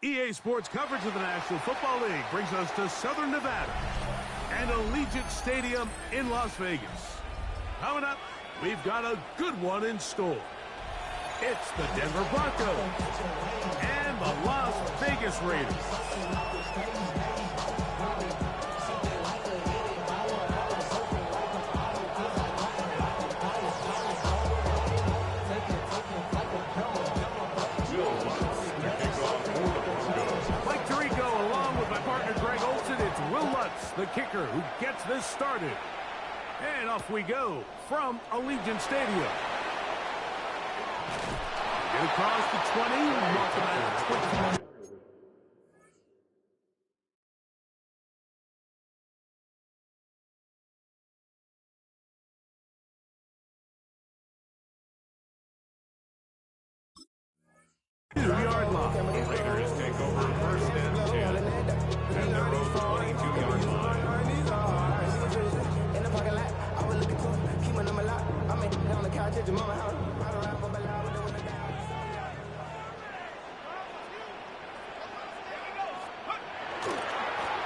EA Sports coverage of the National Football League brings us to Southern Nevada and Allegiant Stadium in Las Vegas. Coming up, we've got a good one in store. It's the Denver Broncos and the Las Vegas Raiders. Will Lutz, the kicker, who gets this started. And off we go from Allegiant Stadium. Get across the 20, mark the man at 20. Two-yard line. The Raiders take over first and 10. And their own 22-yard line.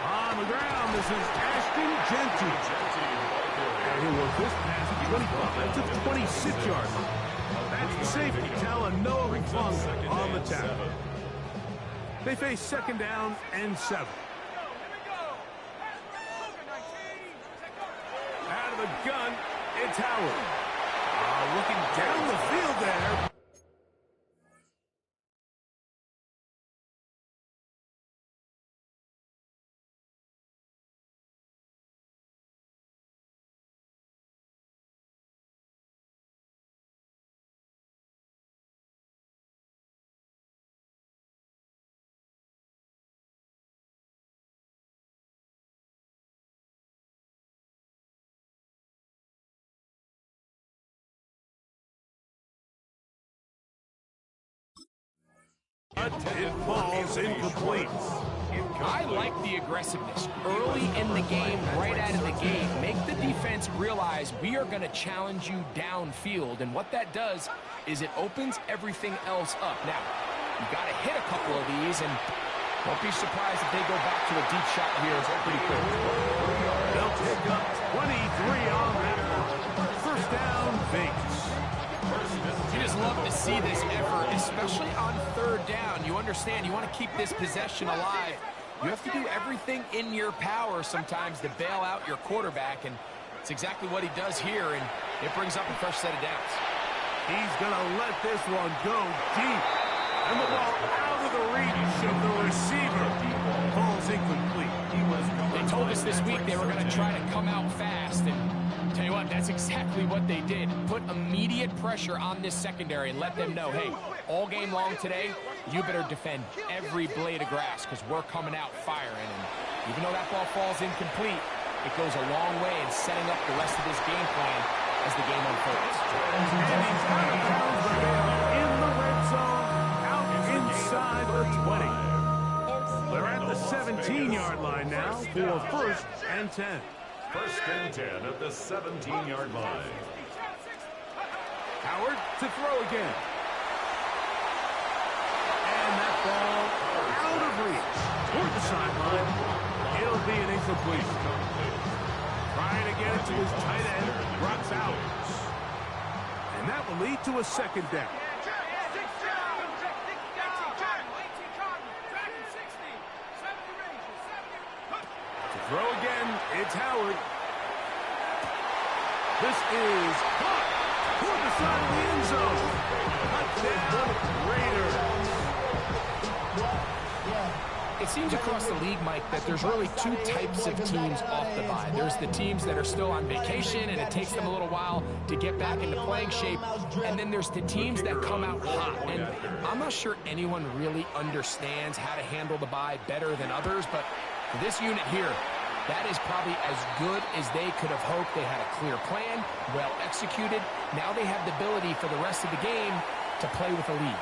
On the ground, this is Ashton Jeanty. And he will this pass 25 to the 26-yard line. That's the safety, Talanoa Hufanga on the tackle. They face second down and 7. Out of the gun, it's Howard. Looking down the field there. It falls incomplete. I like the aggressiveness early in the game, right out of the game. Make the defense realize we are going to challenge you downfield, and what that does is it opens everything else up. Now, you got to hit a couple of these, and don't be surprised if they go back to a deep shot here pretty quick. They'll take up 23 on that one. First down, Vegas. You just love to see this effort, especially on third down. You understand, you want to keep this possession alive. You have to do everything in your power sometimes to bail out your quarterback, and it's exactly what he does here, and it brings up a fresh set of downs. He's going to let this one go deep. And the ball out of the reach of the receiver. Falls incomplete. They told us this week they were going to try to come out fast, and tell you what, that's exactly what they did. Put immediate pressure on this secondary and let them know, hey, all game long today, you better defend every blade of grass because we're coming out firing. And even though that ball falls incomplete, it goes a long way in setting up the rest of this game plan as the game unfolds. And he's out of bounds in the red zone, out inside the 20. They're at the 17-yard line now for first and 10. First and 10 at the 17-yard line. Howard to throw again. And that ball out of reach toward the sideline. It'll be an incomplete. Trying to get it to his tight end, Brock Bowers. And that will lead to a second down. Throw again, it's Howard. This is caught toward the side of the end zone. Touchdown, Raiders. It seems across the league, Mike, that there's really two types of teams off the bye. There's the teams that are still on vacation, and it takes them a little while to get back into playing shape. And then there's the teams that come out hot. And I'm not sure anyone really understands how to handle the bye better than others, but for this unit here, that is probably as good as they could have hoped. They had a clear plan, well executed. Now they have the ability for the rest of the game to play with a lead.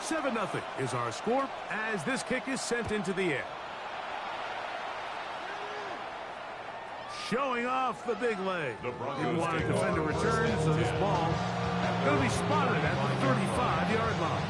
7-0 is our score as this kick is sent into the air. showing off the big leg. The Broncos Didn't want to take defend a over return, first so and this 10. ball going to be spotted at the 35-yard line.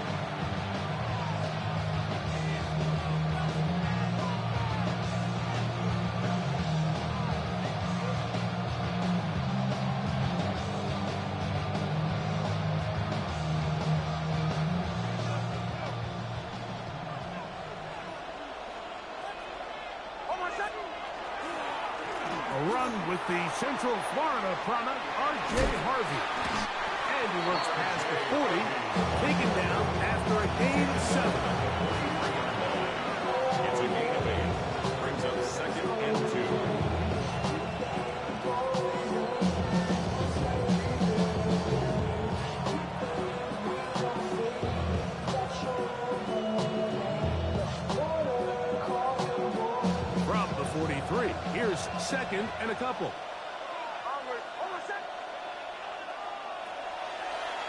A run with the Central Florida product, R.J. Harvey. And he works past the 40, taken down after a gain of 7. It's a gain of 8. Brings up 2nd and 2. From the 43, here's 2nd and a couple.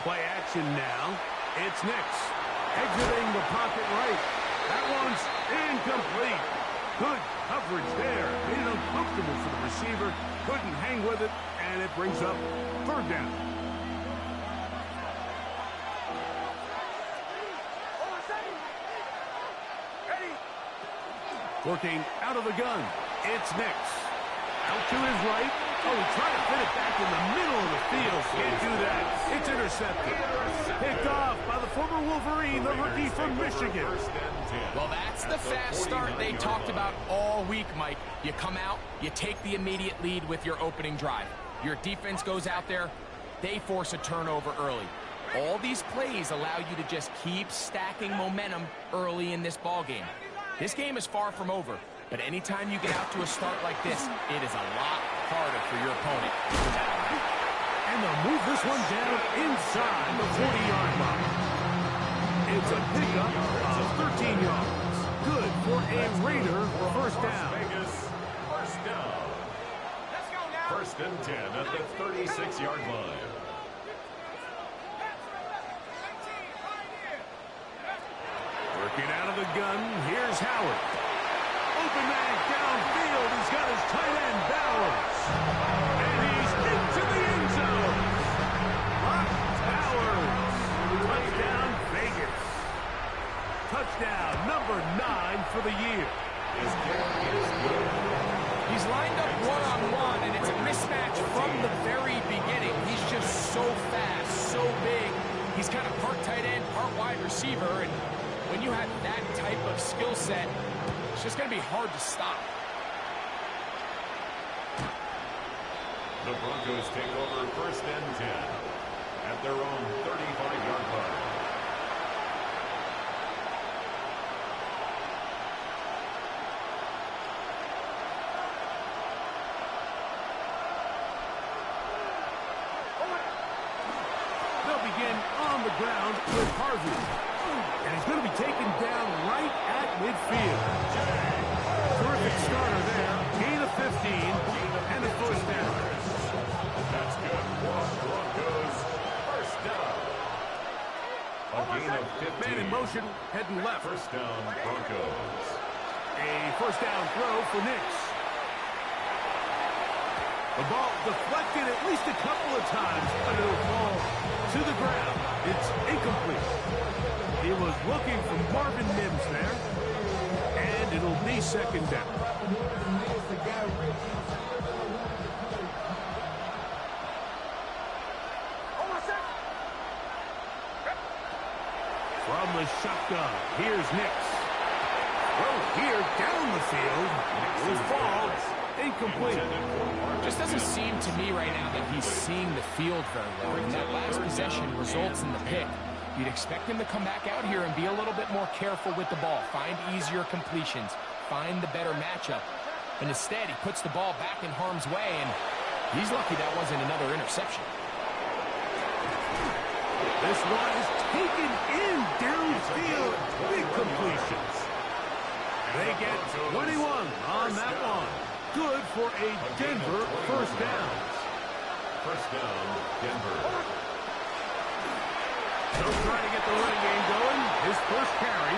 Play action now. It's Nix. Exiting the pocket right. That one's incomplete. Good coverage there. Made it uncomfortable for the receiver. Couldn't hang with it, and it brings up 3rd down. Working out of the gun. It's Nix. Out to his right. Oh, he tried to fit it back in the middle of the field. Can't do that. It's intercepted. Picked off by the former Wolverine, the rookie from Michigan. Well, that's the fast start they talked about all week, Mike. You come out, you take the immediate lead with your opening drive. Your defense goes out there, they force a turnover early. All these plays allow you to just keep stacking momentum early in this ball game. This game is far from over, but anytime you get out to a start like this, it is a lot harder for your opponent to battle back. And they'll move this one down inside the 40-yard line. It's a pickup of 13 yards. Good for a Raider first down. Vegas, first down. Let's go now. 1st and 10 at the 36-yard line. Working out of the gun, here's Howard. Open man downfield, he's got his tight end Bowers. And he's into the end zone. Bowers. Touchdown, Vegas. Touchdown, number 9 for the year. His kick is good. He's lined up one-on-one, and it's a mismatch from the very beginning. He's just so fast, so big. He's kind of part tight end, part wide receiver, and when you have that type of skill set, it's just going to be hard to stop. The Broncos take over 1st and 10 at their own 35-yard line. They'll begin on the ground with Harvey. And he's going to be taken down right at midfield. Terrific starter there. Gain of 15 and a first down. That's good. Broncos, first down. A gain of 15. Man in motion, heading left. First down, Broncos. A first down throw for Nix. The ball deflected at least a couple of times, but it'll fall to the ground. It's incomplete. He was looking for Marvin Mims there, and it'll be 2nd down. From the shotgun, here's Nix. Throw here down the field. Will fall. Incomplete. Just doesn't seem to me right now that he's seeing the field very well. And that last possession results in the pick. You'd expect him to come back out here and be a little bit more careful with the ball, find easier completions, find the better matchup. And instead, he puts the ball back in harm's way, and he's lucky that wasn't another interception. This one is taken in downfield. Big completions. They get 21 on that one. Good for a Denver first down. First down, Denver. Still trying to get the running game going. His first carry.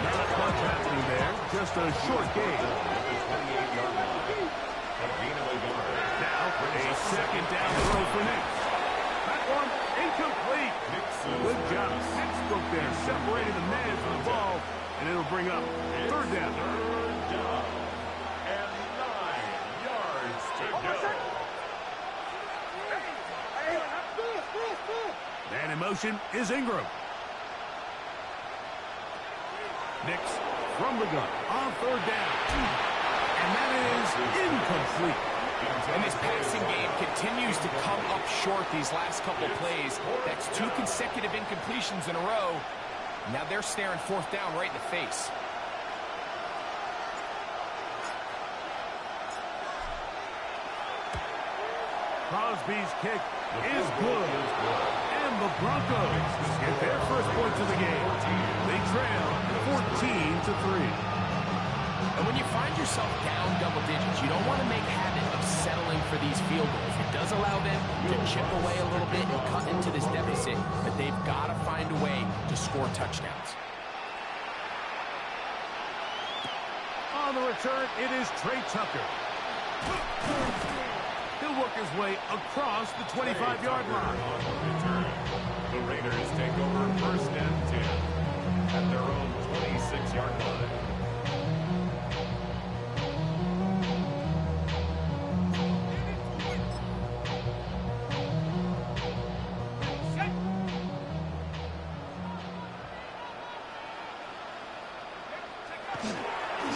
Not much happening there. Just a short gain. At the 28-yard line. A gain of A second down throw for Nix. That one incomplete. Good job. Textbook there. Separated the man from the ball. And it'll bring up third down. Third down. And 9 yards to go. Man in motion is Ingram. Nix from the gun on third down. And that is incomplete. And this passing game continues to come up short these last couple plays. That's 2 consecutive incompletions in a row. Now they're staring fourth down right in the face. Crosby's kick is good. And the Broncos get their first points of the game. They trail 14-3. And when you find yourself down double digits, you don't want to make habit of settling for these field goals. It does allow them to chip away a little bit and cut into this deficit, but they've got to find a way to score touchdowns. On the return, it is Trey Tucker. He'll work his way across the 25-yard line. The Raiders take over first and 10 at their own 26-yard line.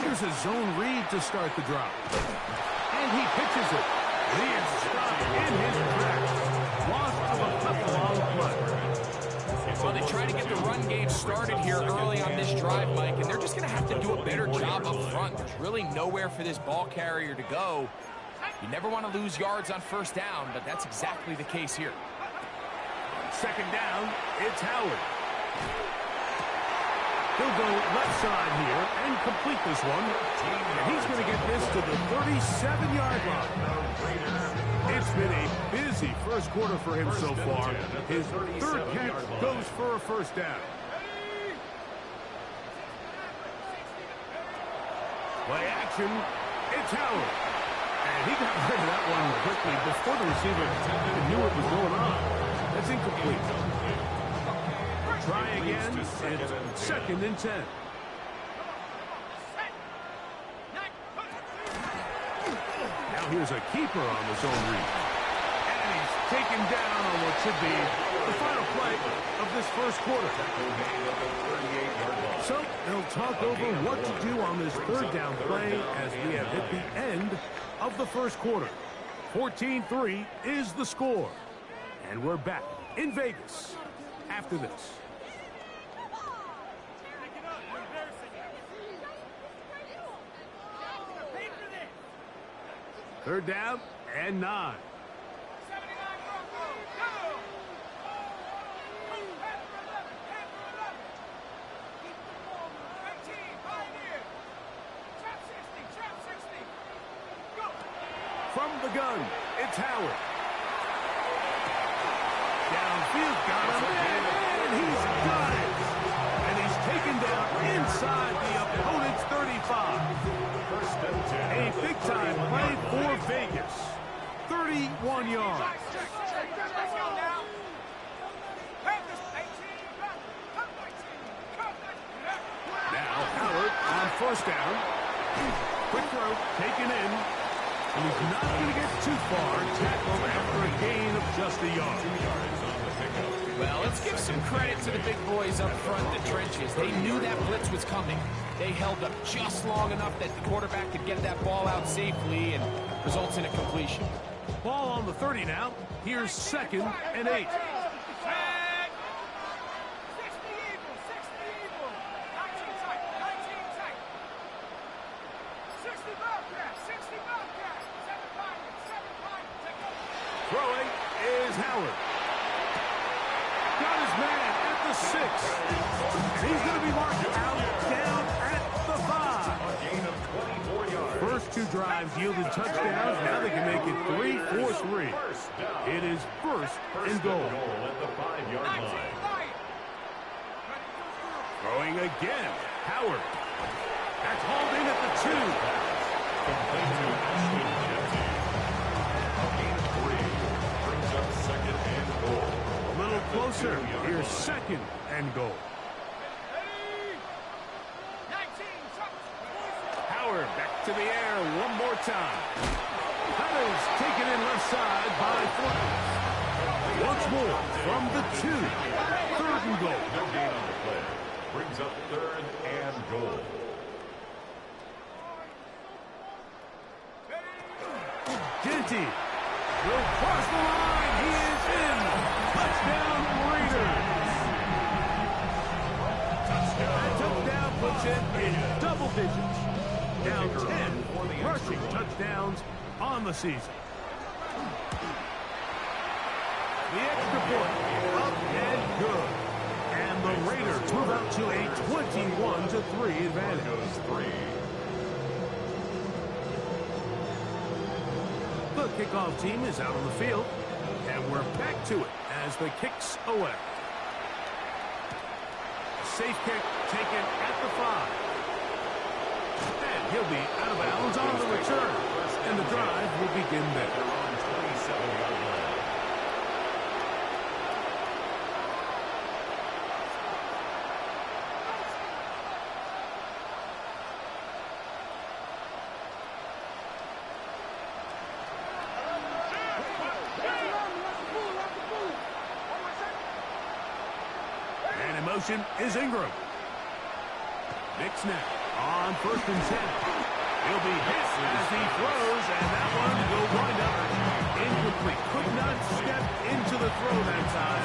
Here's a zone read to start the drive. And he pitches it. He is stopped in his tracks. Lost of a couple on the play. Well, they try to get the run game started here early on this drive, Mike, and they're just going to have to do a better job up front. There's really nowhere for this ball carrier to go. You never want to lose yards on first down, but that's exactly the case here. Second down, it's Howard. He'll go left side here and complete this one. And he's going to get this to the 37-yard line. It's been a busy first quarter for him so far. His third catch goes for a first down. Play action. It's Howard. And he got rid of that one quickly before the receiver knew what was going on. That's incomplete. Try again. It's second and 10. Now here's a keeper on the zone read. And he's taken down on what should be the final play of this first quarter. So they'll talk over what to do on this third down play as we have hit the end of the first quarter. 14-3 is the score. And we're back in Vegas after this. Third down and 9. From the gun, it's Howard. Downfield, got him, and he's got it. And he's taken down inside the opponent's 35. A big-time play for Vegas. 31 yards. Now Howard on first down. Quick throw, taken in. And he's not going to get too far. Tackled after a gain of just a yard. Well, let's give some credit to the big boys up front, the trenches. They knew that blitz was coming. They held up just long enough that the quarterback could get that ball out safely and results in a completion. Ball on the 30 now. Here's second and 8. Throwing is Howard. Got his man at the 6. And he's going to be marked out down at the 5. A gain of 24 yards. First 2 drives yielded touchdowns. Now they can make it 3-4-3. It is first and goal. At the 5-yard line. Throwing again. Howard. That's hauled in at the 2. Complete to Ashton Jeff. A gain closer. Here's second and goal. Howard back to the air one more time. That is taken in left side by Forkins. Once more from the 2. Third and goal. No gain on the play. Brings up third and goal. Genty will cross the line. He is in. Touchdown, Raiders. That touchdown puts it in double digits. Now 10 rushing touchdowns on the season. The extra point up and good. And the Raiders move out to a 21-3 advantage. The kickoff team is out on the field, and we're back to it as the kick's away. Safe kick taken at the 5. And he'll be out of bounds on the return, and the drive will begin there. Motion is Ingram. Nick snap on 1st and 10. He'll be hit as he throws, and that one will wind up incomplete. Could not step into the throw that time.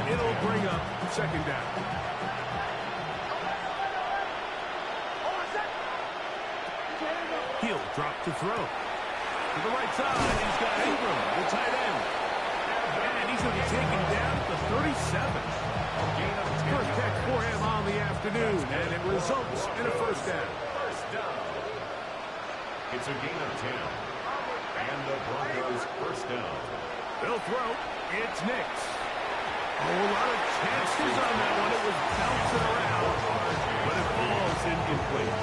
It'll bring up second down. He'll drop to throw. To the right side, he's got Ingram, the tight end. And he's going to be taken down at the 37. First catch for him on the afternoon, and it results in a first down. It's a gain of 10. And the Broncos first down. They'll throw. It's Nix. A lot of chances on that one. It was bouncing around, but it falls incomplete.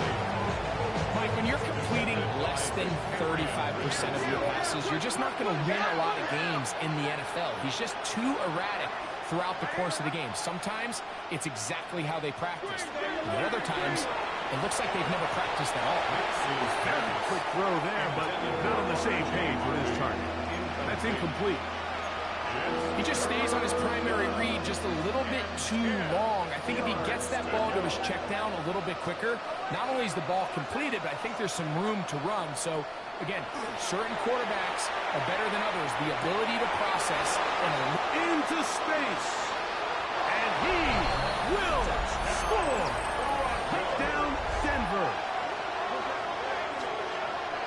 Mike, when you're completing less than 35% of your passes, you're just not going to win a lot of games in the NFL. He's just too erratic throughout the course of the game. Sometimes it's exactly how they practiced. And other times, it looks like they've never practiced at all. Very quick throw there, but not on the same page with his target. That's incomplete. He just stays on his primary read just a little bit too long. I think if he gets that ball to his check down a little bit quicker, not only is the ball completed, but I think there's some room to run. So, again, certain quarterbacks are better than others. The ability to process into space. And he will score. Touchdown, Denver.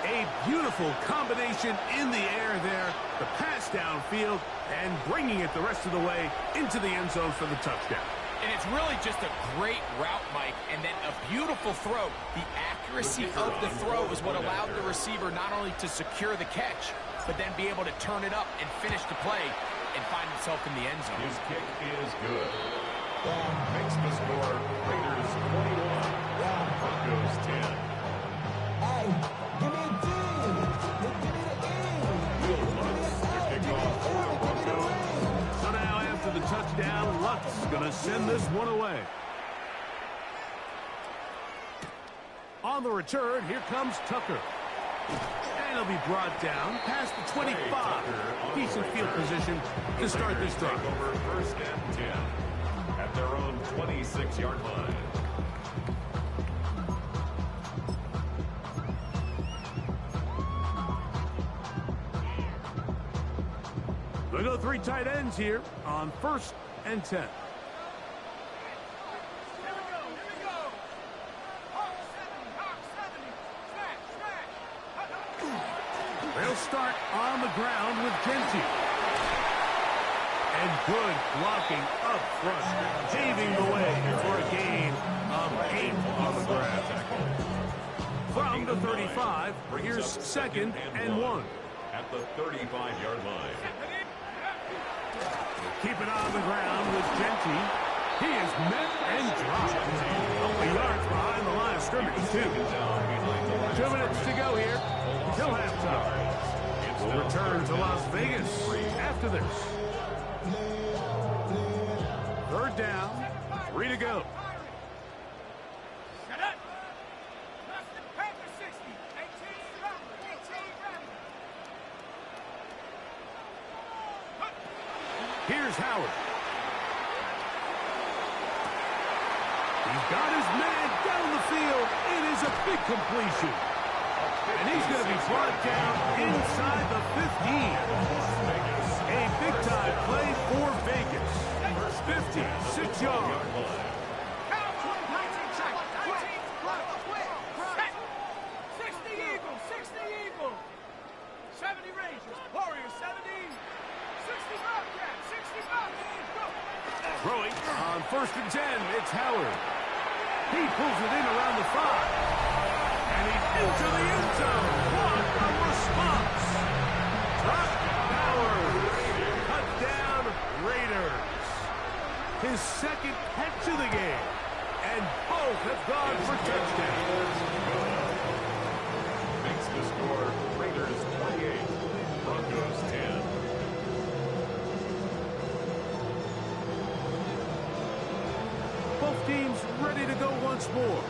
A beautiful combination in the air there. The pass downfield and bringing it the rest of the way into the end zone for the touchdown. And it's really just a great route, Mike, and then a beautiful throw. The accuracy of the throw is what allowed the receiver not only to secure the catch, but then be able to turn it up and finish the play and find himself in the end zone. His kick is good. Makes the score Raiders 21, Broncos 10. Hey, give me a D. Give me the E. Will Lutz to kick off for the Broncos. So now after the touchdown, Lutz going to send this one away. On the return, here comes Tucker. And he'll be brought down past the 25. Decent field position to start this drive. Over 1st and 10 at their own 26-yard line. They'll go 3 tight ends here on 1st and 10. They'll start on the ground with Genty. And good blocking up front, paving the way for a gain of 8 on the ground. From the 35, here's 2nd and 1. At the 35-yard line. Keep it on the ground with Genty. He is met and dropped. Only yards behind the line of scrimmage, too. 2 minutes to go here till halftime. We'll return to Las Vegas after this. down. 3 to go. Here's Howard. He's got his man down the field. It is a big completion. And he's going to be brought down inside the 15. A big-time play for Vegas. 56 yards. 60 Eagles, 60 Eagles. 70 Rangers, Warriors 70. 60 Bobcats, 60 Bobcats, go. Throwing on 1st and 10, it's Howard. He pulls it in around the 5. And he's into the end zone. What a response. Brock Bowers. Touchdown, Raiders. His 2nd catch of the game. And both have gone for touchdowns. Makes the score Raiders 28, Broncos 10. Both teams ready to go once more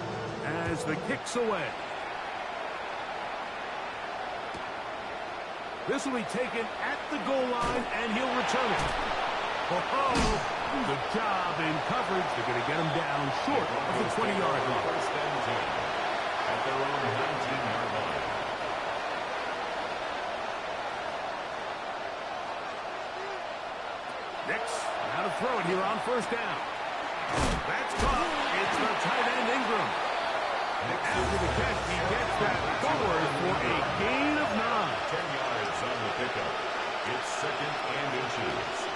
as the kick's away. This will be taken at the goal line, and he'll return it. Oh, good job in coverage. They're going to get him down short of the 20-yard line. 1st and 10 at their own 19-yard line. Next, now to throw it here on 1st down. That's caught. It's the tight end Ingram. After the catch, he gets that forward for a gain of 9. 10 yards on the pickup. It's 2nd and inches.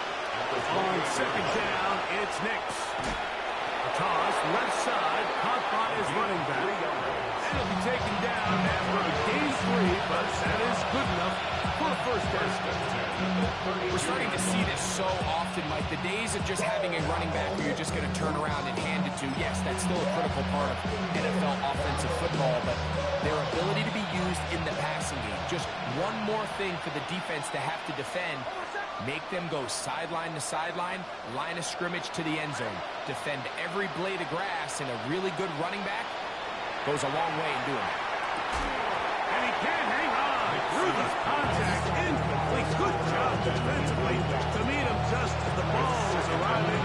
On 2nd down, it's Nix. A toss, left side, caught by his running back. And he'll be taken down after a gain 3, but that is good enough for a 1st down. We're starting to see this so often, Mike. The days of just having a running back who you're just going to turn around and hand it to, yes, that's still a critical part of NFL offensive football, but their ability to be used in the passing game. Just one more thing for the defense to have to defend. Make them go sideline to sideline, line of scrimmage to the end zone. Defend every blade of grass, and a really good running back goes a long way in doing it. And he can't hang on through the contact. Incomplete. Good job defensively to meet him just as the ball is arriving.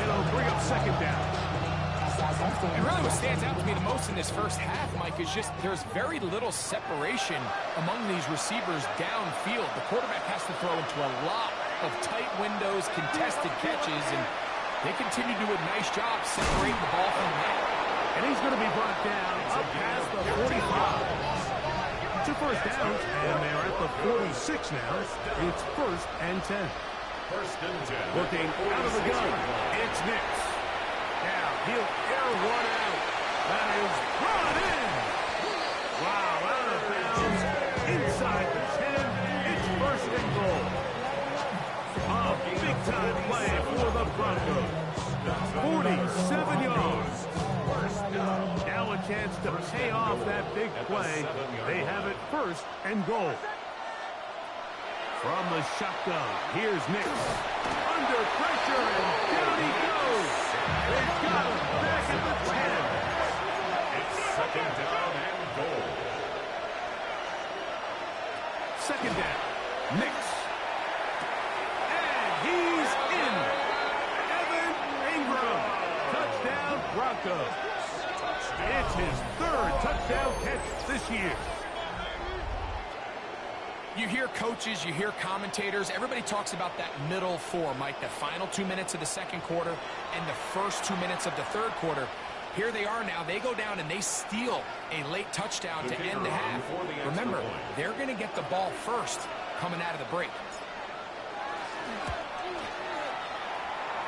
It'll bring up 2nd down. And really what stands out to me the most in this first half, Mike, is just there's very little separation among these receivers downfield. The quarterback has to throw into a lot of tight windows, contested catches, and they continue to do a nice job separating the ball from the net. And he's going to be brought down up past the 45. 2 first downs, and they're at the 46 now. It's 1st and 10. 1st and 10. Looking out of the gun, it's Nix. Now, he'll air one out. That is brought in. Wow, out of bounds. Inside the 10. It's 1st and goal. A big-time play for the Broncos. 47 yards. Now a chance to pay off that big play. They have it 1st and goal. From the shotgun, here's Nix. Under pressure, and down he goes. They've got him back at the 10. It's 2nd down and goal. 2nd down, Nix. And he's in. Evan Ingram. Touchdown, Broncos. It's his 3rd touchdown catch this year. You hear coaches, you hear commentators, everybody talks about that middle 4, Mike, the final 2 minutes of the 2nd quarter and the first 2 minutes of the 3rd quarter. Here they are now. They go down and they steal a late touchdown to end the half. Remember, they're going to get the ball first coming out of the break.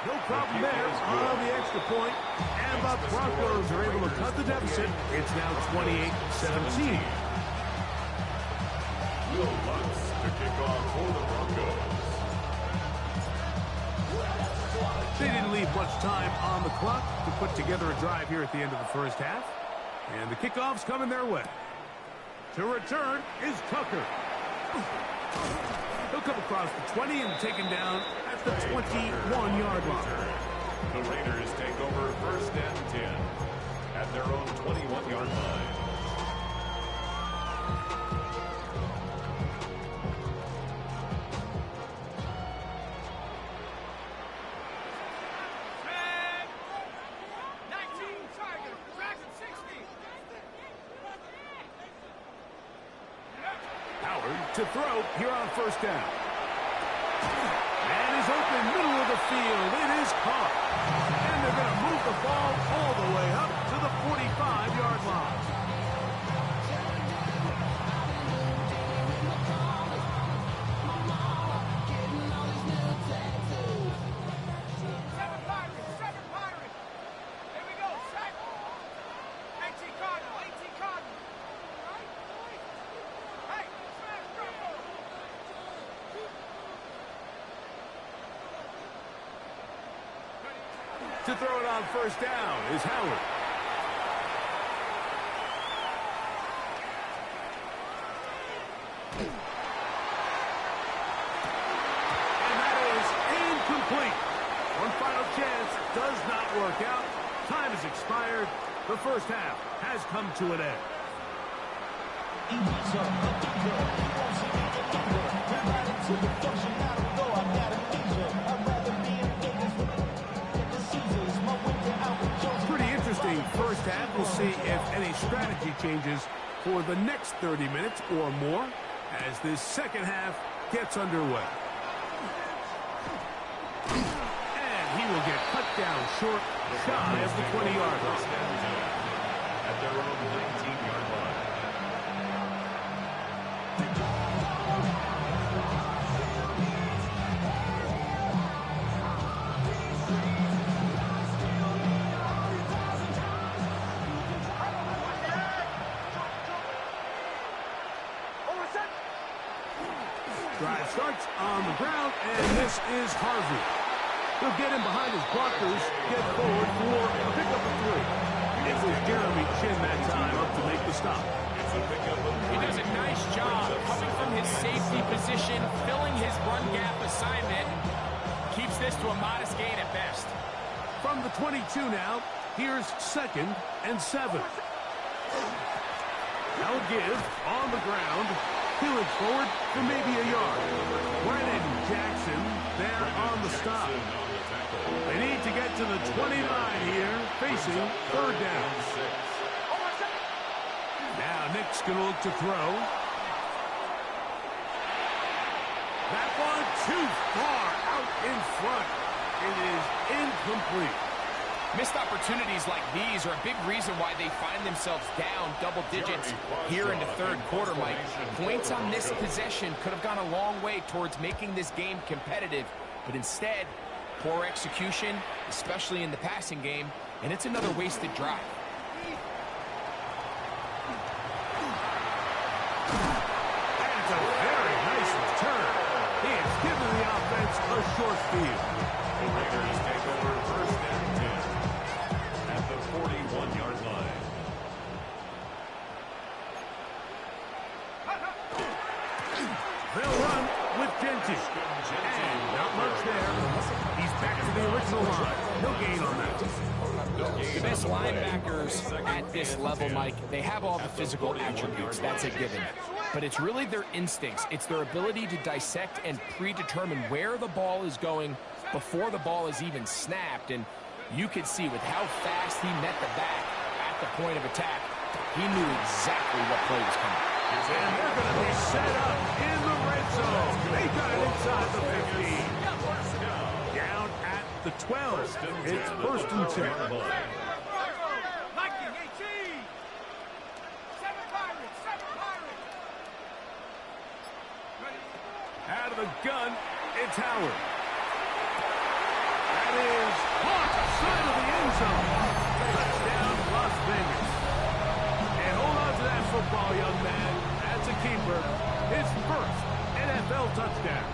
No problem there on the extra point. And the Broncos are able to cut the deficit. It's now 28-17. Will Lutz to kick off for the Broncos. They didn't leave much time on the clock to put together a drive here at the end of the first half. And the kickoff's coming their way. To return is Tucker. He'll come across the 20 and taken down at the 21-yard line. The Raiders to throw here on first down. And he's open, middle of the field. It is caught. And they're going to move the ball all the way up to the 45-yard line. To throw it on first down is Howard. And that is incomplete. One final chance does not work out. Time has expired. The first half has come to an end. First half, we'll see if any strategy changes for the next 30 minutes or more as this second half gets underway. And he will get cut down short, shy of the 20-yard line. At their own 19-yard line. Drive starts on the ground, and this is Harvey. He'll get in behind his blockers, get forward for a pickup of 3. It was Jeremy Chin that time up to make the stop. He does a nice job coming from his safety position, filling his run gap assignment, keeps this to a modest gain at best. From the 22 now, here's 2nd and 7. Now give on the ground. Peeling forward for maybe a yard. Brennan Jackson there on the stop. They need to get to the 29 here, facing 3rd down. Now Nick's going to look to throw. That one too far out in front. It is incomplete. Missed opportunities like these are a big reason why they find themselves down double digits here in the third quarter, Mike. Points on this possession could have gone a long way towards making this game competitive, but instead, poor execution, especially in the passing game, and it's another wasted drive. That's a very nice return. He has given the offense a short field. The Raiders take over first and 10 at the 41-yard line. They'll run with Genty. And not much there. He's back to the original line. No gain on that. The best linebackers at this level, Mike, they have all the physical attributes. That's a given. But it's really their instincts. It's their ability to dissect and predetermine where the ball is going before the ball is even snapped. And you could see with how fast he met the back at the point of attack, he knew exactly what play was coming. And they're going to be set up in the red zone. They got it inside the 15. Down at the 12. It's 1st and 10. Lightning, 18. 7 Pirates, 7 Pirates. Out of the gun, it's Howard. That is caught side of the end zone. Touchdown, Las Vegas. And hold on to that football, young man. That's a keeper. His first NFL touchdown.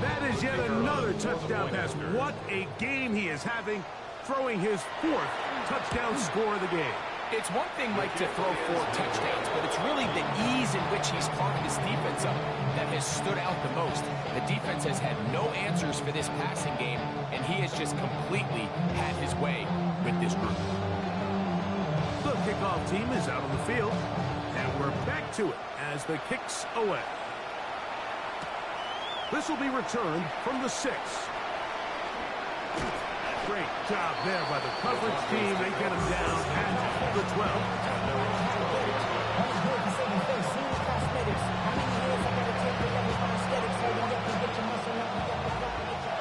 That is yet another touchdown pass. What a game he is having, throwing his 4th touchdown score of the game. It's one thing, Mike, to throw 4 touchdowns, but it's really the ease in which he's carved this defense up that has stood out the most. The defense has had no answers for this passing game, and he has just completely had his way with this group. The kickoff team is out on the field, and we're back to it as the kick's away. This will be returned from the 6. Great job there by the coverage team. They get him down at the 12. aesthetics. How many years I gotta take to level my aesthetics? So you can get your muscle up, you got the block, get your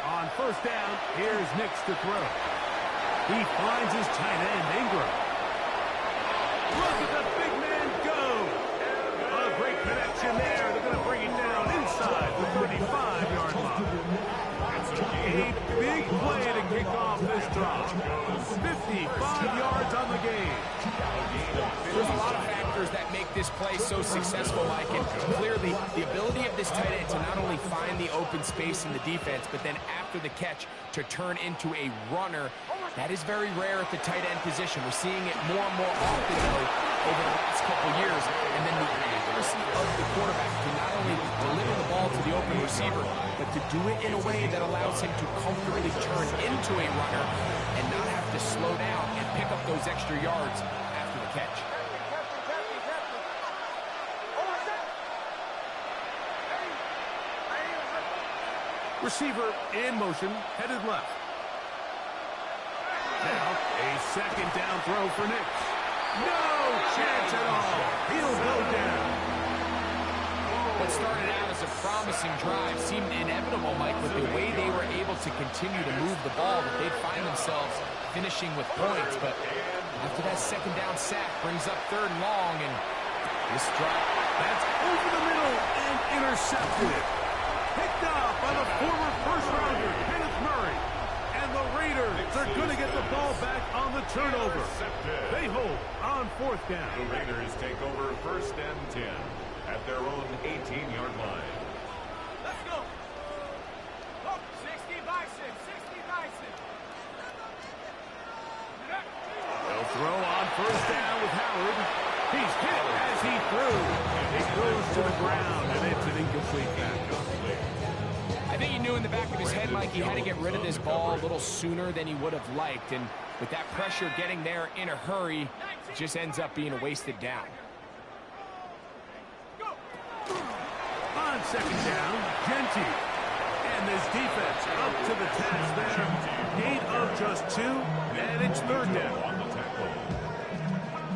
On first down, here's Nix to throw. He finds his tight end, Ingram. Look at the big man go. A great connection there. They're going to bring it down inside the 35-yard line. A big play to kick off this drive. 55 yards on the game. There's a lot of factors that make this play so successful, Mike, and clearly the ability of this tight end to not only find the open space in the defense, but then after the catch to turn into a runner. That is very rare at the tight end position. We're seeing it more and more often, though, over the last couple years. And then the accuracy of the quarterback to not only deliver the ball to the open receiver, but to do it in a way that allows him to comfortably turn into a runner and not have to slow down and pick up those extra yards after the catch. Receiver in motion, headed left. Now, a second down throw for Nix. No chance at all. He'll go down. What started out as a promising drive seemed inevitable, Mike, with the way they were able to continue to move the ball, that they'd find themselves finishing with points. But after that second down sack brings up third and long, and this drive, that's over the middle and intercepted. Picked up by the former first-rounder, Kenneth Murray. And the Raiders are going to get the ball back on the turnover. They hold on fourth down. The Raiders take over first and 10 at their own 18-yard line. Let's go. Oh, 60 bison, 60 bison. They'll throw on first down with Howard. He's hit as he threw. It goes to the ground, and it's an incomplete pass. I think he knew in the back of his head, Mike, he had to get rid of this ball a little sooner than he would have liked. And with that pressure getting there in a hurry, it just ends up being a wasted down. On second down, Genty. And this defense up to the task there. Gain of just 2, and it's third down. On the tackle.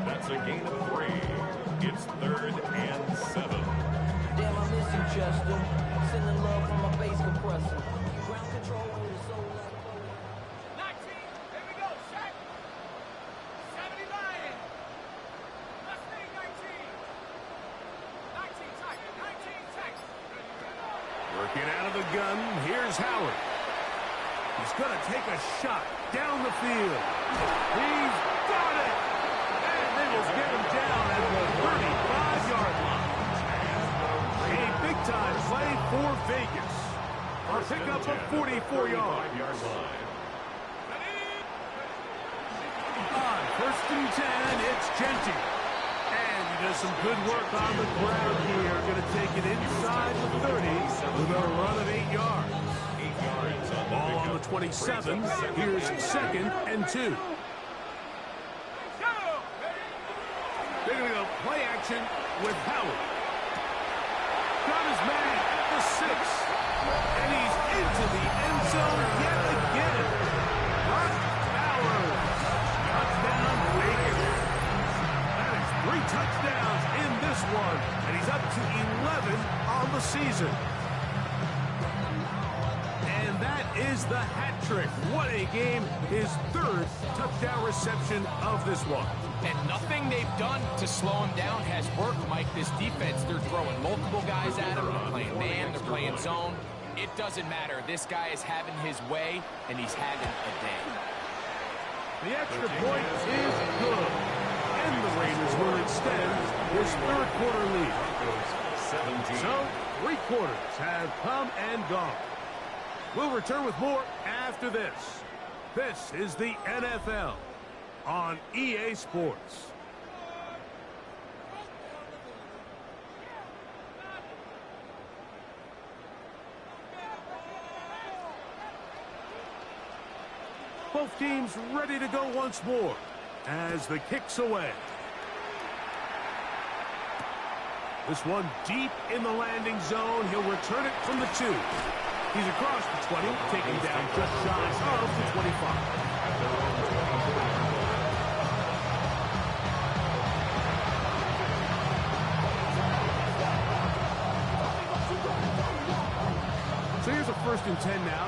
That's a gain of 3. It's third and 7. Damn, I miss you, Chester. Sending love from my bass compressor. Ground control with a soul like 19, here we go, Shaq. 70 Lion. Let's take 19. 19 tight, 19 tight. Working out of the gun, here's Howard. He's going to take a shot down the field. He's got it! And they will get him down at the 35-yard line. A big-time play for Vegas. A pickup of 44 yards. On first and 10, it's Genty. And he does some good work on the ground here. Going to take it inside the 30 with a run of 8 yards. 8 yards on the Ball on pickup. the 27. Here's second and 2. They're going to go play action with Howard. Got his man at the 6. And he's into the end zone yet again. Brock Bowers. Touchdown, Vegas. That is 3 touchdowns in this one. And he's up to 11 on the season. And that is the hat trick. What a game. His 3rd touchdown reception of this one. And nothing they've done to slow him down has worked, Mike. This defense, they're throwing multiple guys at him. They're playing man, they're playing zone. It doesn't matter. This guy is having his way, and he's having a day. The extra point is good. And the Raiders will extend this 3rd quarter lead. 17. So, 3 quarters have come and gone. We'll return with more after this. This is the NFL on EA Sports. Both teams ready to go once more as the kick's away. This one deep in the landing zone. He'll return it from the 2. He's across the 20, taking down just shy of the 25. So here's a 1st and 10 now.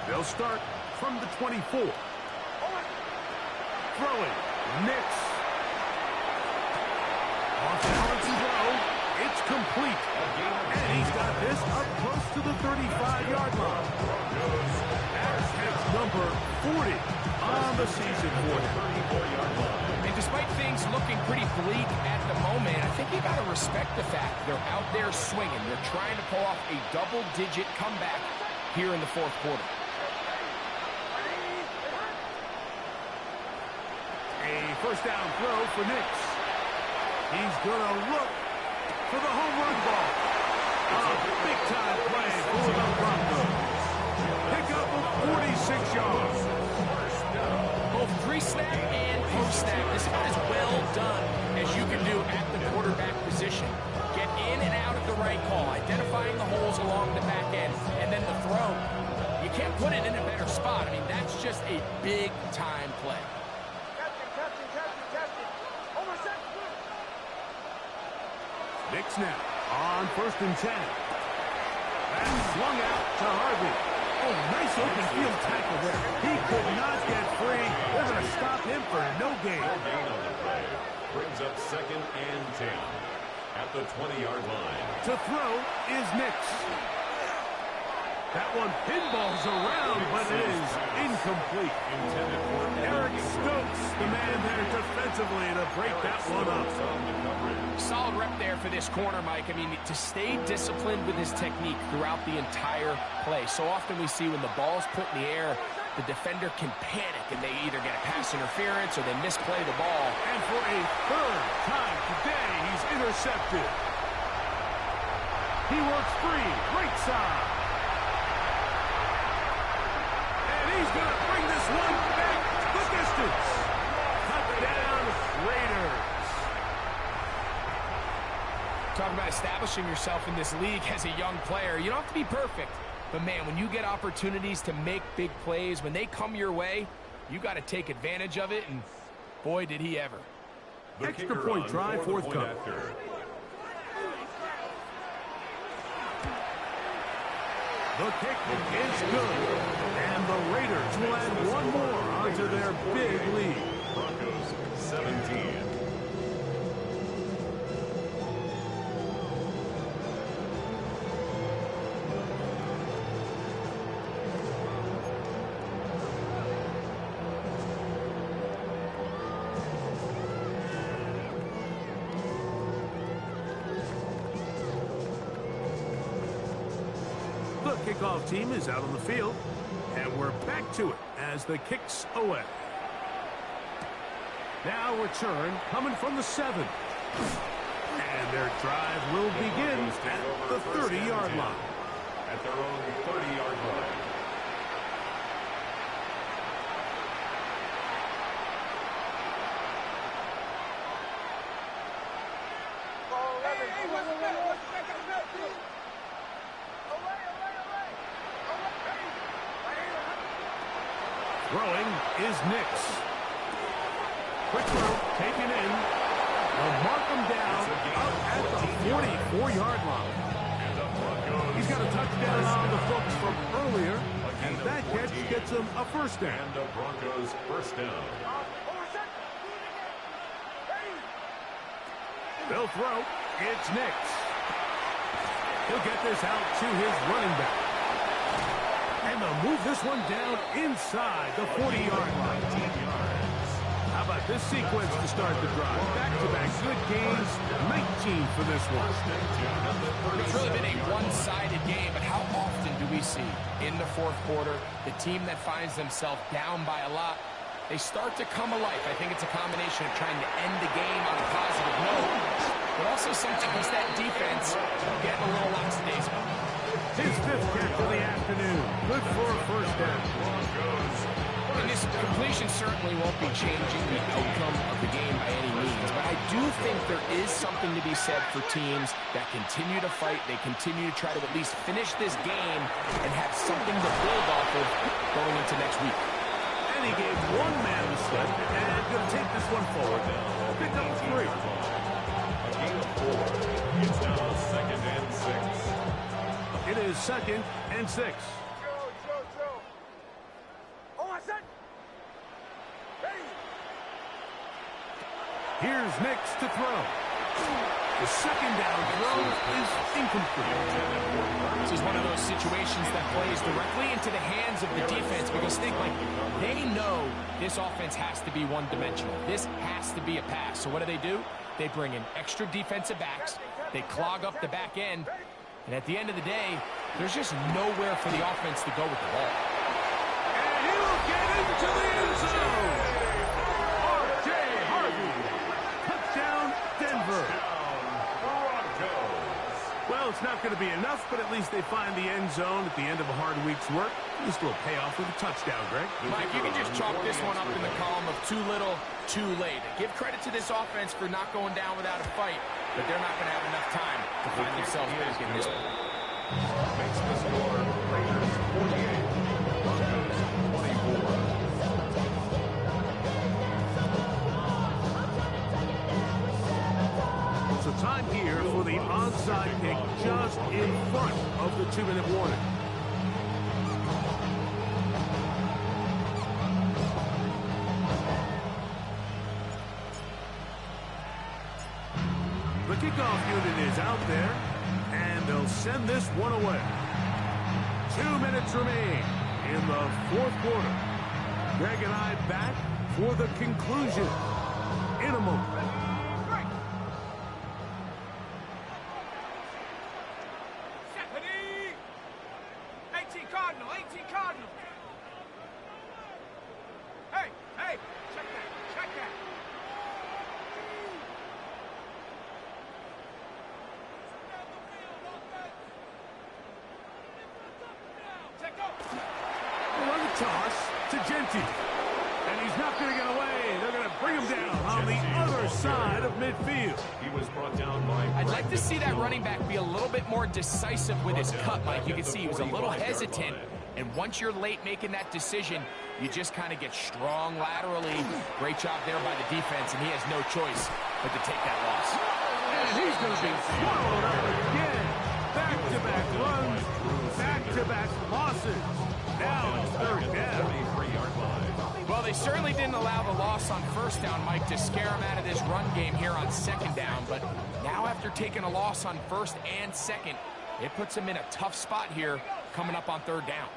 They'll start from the 24. Throwing. Nix. Off balance and throw. It's complete. And he's got this up close to the 35-yard line. That's catch number 40 on the season for him. And despite things looking pretty bleak at the moment, I think you got to respect the fact they're out there swinging. They're trying to pull off a double-digit comeback here in the 4th quarter. A 1st down throw for Nix. He's going to look for the home run ball. A big-time play for the Broncos. Pick up of 46 yards. Both pre-snap and post-snap, this is about as well done as you can do at the quarterback position. Get in and out of the right call, identifying the holes along the back end, and then the throw. You can't put it in a better spot. I mean, that's just a big-time play. Nix now on 1st and 10. And swung out to Harvey. Oh, nice open field tackle there. He could not get free. They're going to stop him for no gain. No gain on the play. Brings up 2nd and 10 at the 20-yard line. To throw is Nix. That one pinballs around, but it is incomplete. Intended for Eric Stokes, the man there defensively to break that one up. Solid rep there for this corner, Mike. I mean, to stay disciplined with his technique throughout the entire play. So often we see when the ball's put in the air, the defender can panic and they either get a pass interference or they misplay the ball. And for a 3rd time today, he's intercepted. He works free, right side. He's going to bring this one back the distance. Touchdown, Raiders. Talking about establishing yourself in this league as a young player. You don't have to be perfect. But, man, when you get opportunities to make big plays, when they come your way, you got to take advantage of it. And, boy, did he ever. Extra point try, 4th cover. The kick is good. And the Raiders will add one more onto their big lead. Broncos 17. The kickoff team is out on the field. And we're back to it as the kick's away. Now return coming from the 7. And their drive will begin at the 30-yard line. At their own 30-yard line. Throwing is Nix. Quick throw taken in. They'll mark him down up at the 44-yard line. He's got a touchdown on the books from earlier, and that catch gets him a 1st down. And the Broncos 1st down. They'll throw. It's Nix. He'll get this out to his running back. And they'll move this one down inside the 40-yard line. How about this sequence to start the drive? Back-to-back good gains, 19 for this one. It's really been a one-sided game, but how often do we see in the 4th quarter the team that finds themselves down by a lot, they start to come alive? I think it's a combination of trying to end the game on a positive note, but also sometimes that defense getting a little lackadaisical. His 5th catch of the afternoon. Good for a 1st down. Broncos And this completion certainly won't be changing the outcome of the game by any means, but I do think there is something to be said for teams that continue to fight, they continue to try to at least finish this game and have something to build off of going into next week. And he gave one man the slip, and going to take this one forward. Pick up 3. A gain of 4. It's now 2nd and 6. It is 2nd and 6. Here's Nix to throw. The second down throw is incomplete. This is one of those situations that plays directly into the hands of the defense because they know this offense has to be one-dimensional. This has to be a pass. So what do? They bring in extra defensive backs. They clog up the back end. And at the end of the day, there's just nowhere for the offense to go with the ball. And he'll get into the end zone. R.J. Harvey. Touchdown, Denver. Well, it's not going to be enough, but at least they find the end zone at the end of a hard week's work. At least a little payoff with a touchdown, Greg. Mike, you can just chalk this one up in the column of too little, too late. Give credit to this offense for not going down without a fight, but they're not going to have enough time to find themselves back in this one. Makes the score Raiders 48, Broncos 24. So time here for the onside kick just in front of the 2-minute warning. The kickoff unit is out there, and they'll send this one away. 2 minutes remain in the 4th quarter. Greg and I back for the conclusion in a moment. Toss to Genty. And he's not going to get away. They're going to bring him down on the other side of midfield. He was brought down by... I'd like to see that running back be a little bit more decisive with his cut, Mike. You can see he was a little hesitant. And once you're late making that decision, you just kind of get strong laterally. Great job there by the defense, and he has no choice but to take that loss. And he's going to be swallowed up again. Back-to-back runs, back-to-back losses. Now it's 3rd down. Well, they certainly didn't allow the loss on 1st down, Mike, to scare him out of this run game here on 2nd down. But now after taking a loss on 1st and 2nd, it puts him in a tough spot here coming up on 3rd down.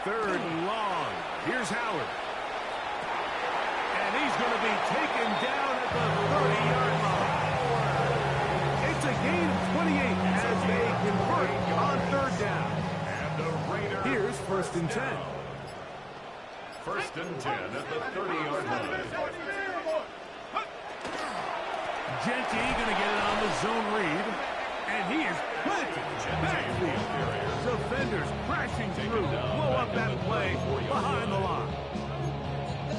3rd and long. Here's Howard. And he's going to be taken down at the 30-yard line. It's a gain of 28 as they convert on 3rd down. And the Raiders. Here's 1st and 10. 1st and 10 at the 30-yard line. Genty going to get it on the zone read. And he is planted backfield. Defenders crashing through. Blow up that play behind the line.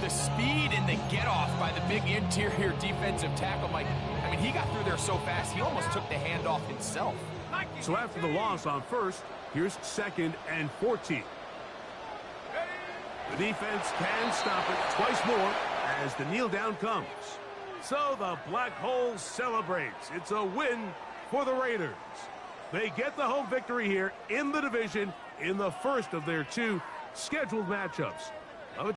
The speed and the get-off by the big interior defensive tackle, Mike. I mean, he got through there so fast, he almost took the handoff himself. So after the loss on 1st, here's 2nd and 14. The defense can stop it twice more as the kneel down comes. So the Black Hole celebrates. It's a win for the Raiders. They get the home victory here in the division in the first of their 2 scheduled matchups.